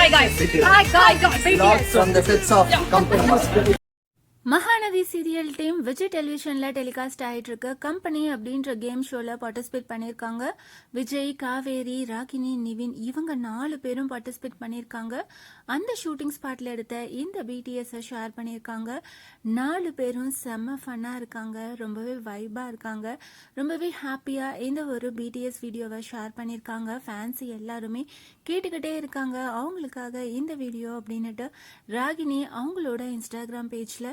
Vlogs from the sets of company. Mahanadi serial team Vijay டெலிவிஷனில் telecast ஆகிட்டு இருக்க கம்பெனி அப்படின்ற கேம் ஷோவில் பார்ட்டிசிபேட் பண்ணியிருக்காங்க. விஜய், காவேரி, ராகினி, நிவின் இவங்க 4 பேரும் பார்ட்டிசிபேட் பண்ணியிருக்காங்க. அந்த ஷூட்டிங் ஸ்பாட்டில் எடுத்த இந்த பிடிஎஸை ஷேர் பண்ணியிருக்காங்க. 4 பேரும் செம்ம ஃபன்னாக இருக்காங்க, ரொம்பவே வைபாக இருக்காங்க, ரொம்பவே ஹாப்பியாக இந்த ஒரு பிடிஎஸ் வீடியோவை ஷேர் பண்ணியிருக்காங்க. ஃபேன்ஸ் எல்லாருமே கேட்டுக்கிட்டே இருக்காங்க அவங்களுக்காக இந்த வீடியோ அப்படின்னுட்டு. ராகினி அவங்களோட இன்ஸ்டாகிராம் பேஜில்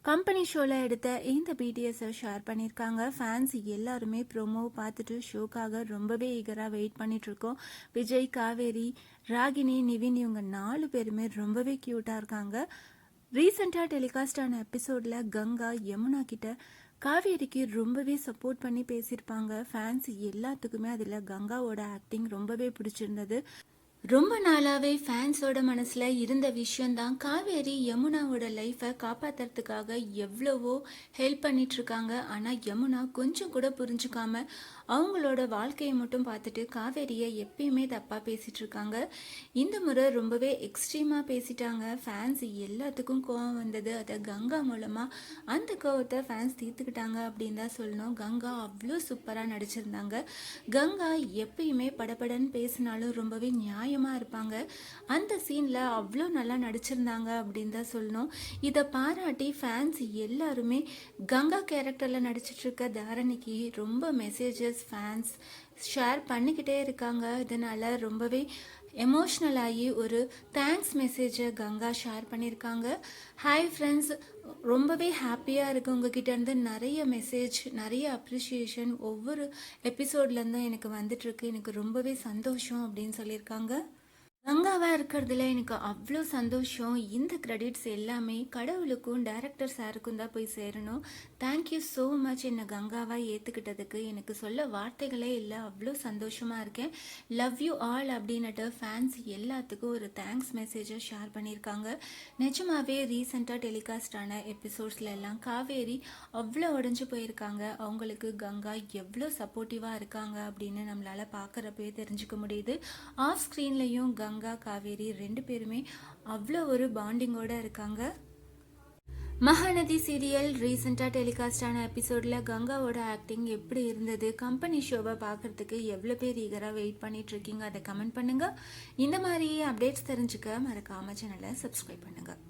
கம்பெனி ஷோவில் எடுத்த இந்த பிடிஎஸை ஷேர் பண்ணியிருக்காங்க. ஃபேன்ஸ் எல்லாருமே ப்ரோமோ பார்த்துட்டு ஷோக்காக ரொம்பவே ஈகராக வெயிட் பண்ணிகிட்ருக்கோம். விஜய், காவேரி, ராகினி, நிவின் இவங்க 4 பேருமே ரொம்பவே க்யூட்டாக இருக்காங்க. ரீசெண்டாக டெலிகாஸ்ட் ஆன எபிசோடில் கங்கா யமுனா கிட்ட காவேரிக்கு ரொம்பவே சப்போர்ட் பண்ணி பேசியிருப்பாங்க. ஃபேன்ஸ் எல்லாத்துக்குமே அதில் கங்காவோட ஆக்டிங் ரொம்பவே பிடிச்சிருந்தது. ரொம்ப நாளாவே ஃபேன்ஸோட மனசுல இருந்த விஷயம்தான் காவேரி யமுனாவோட லைஃபை காப்பாத்துறதுக்காக எவ்வளவோ ஹெல்ப் பண்ணிட்டு இருக்காங்க. ஆனா யமுனா கொஞ்சம் கூட புரிஞ்சுக்காம அவங்களோட வாழ்க்கையை மட்டும் பார்த்துட்டு காவேரியை எப்பயுமே தப்பா பேசிட்டு இருக்காங்க. இந்த முறை ரொம்பவே எக்ஸ்ட்ரீமா பேசிட்டாங்க. ஃபேன்ஸ் எல்லாத்துக்கும் கோவம் வந்தது. அதை கங்கா மூலமா அந்த கோவத்தை ஃபேன்ஸ் தீர்த்துக்கிட்டாங்க அப்படின்னு தான் சொல்லணும். கங்கா அவ்வளோ சூப்பரா நடிச்சிருந்தாங்க. கங்கா எப்பயுமே படபடன்னு பேசினாலும் ரொம்பவே நியாயமாக இருப்பாங்க. அந்த சீனில் அவ்வளோ நல்லா நடிச்சிருந்தாங்க அப்படின்னு தான் சொல்லணும். இதை பாராட்டி ஃபேன்ஸ் எல்லாருமே கங்கா கேரக்டரில் நடிச்சிட்ருக்க தாரணிக்கு ரொம்ப மெசேஜஸ் ஃபேன்ஸ் ஷேர் பண்ணிக்கிட்டே இருக்காங்க. இதனால் ரொம்பவே எமோஷ்னல் ஆகி ஒரு தேங்க்ஸ் மெசேஜை கங்கா ஷேர் பண்ணியிருக்காங்க. ஹாய் ஃப்ரெண்ட்ஸ், ரொம்பவே ஹாப்பியாக இருக்குது உங்ககிட்ட இருந்து நிறைய மெசேஜ், நிறைய அப்ரிஷியேஷன் ஒவ்வொரு எபிசோட்லேருந்தும் எனக்கு வந்துட்டுருக்கு. எனக்கு ரொம்பவே சந்தோஷம் அப்படின்னு சொல்லியிருக்காங்க. கங்காவாக இருக்கிறதுல எனக்கு அவ்வளோ சந்தோஷம். இந்த கிரெடிட்ஸ் எல்லாமே கடவுளுக்கும் டைரக்டர் சாருக்கும் தான் போய் சேரணும். தேங்க்யூ ஸோ மச் என்னை கங்காவாக ஏற்றுக்கிட்டதுக்கு. எனக்கு சொல்ல வார்த்தைகளே இல்லை, அவ்வளோ சந்தோஷமாக இருக்கேன். லவ் யூ ஆல் அப்படின்னுட்டு ஃபேன்ஸ் எல்லாத்துக்கும் ஒரு தேங்க்ஸ் மெசேஜை ஷேர் பண்ணியிருக்காங்க. நிஜமாவே ரீசெண்டாக டெலிகாஸ்ட் ஆன எபிசோட்ஸ்ல எல்லாம் காவேரி அவ்வளோ உடஞ்சி போயிருக்காங்க. அவங்களுக்கு கங்கா எவ்வளோ சப்போர்ட்டிவாக இருக்காங்க அப்படின்னு நம்மளால் பார்க்குறப்பே தெரிஞ்சுக்க முடியுது. ஆஃப் ஸ்க்ரீன்லேயும் கங்கா, காவேரி 2 பேருமே அவ்வளோ ஒரு பாண்டிங்கோட இருக்காங்க. மகாநதி சீரியல் ரீசெண்டாக டெலிகாஸ்ட் ஆன எபிசோடில் கங்காவோட ஆக்டிங் எப்படி இருந்தது, கம்பெனி ஷோவை பார்க்குறதுக்கு எவ்வளோ பேர் ஈகராக வெயிட் பண்ணிட்டு இருக்கீங்க, அதை கமெண்ட் பண்ணுங்கள். இந்த மாதிரி அப்டேட்ஸ் தெரிஞ்சுக்க மறக்காம சேனலை சப்ஸ்கிரைப் பண்ணுங்கள்.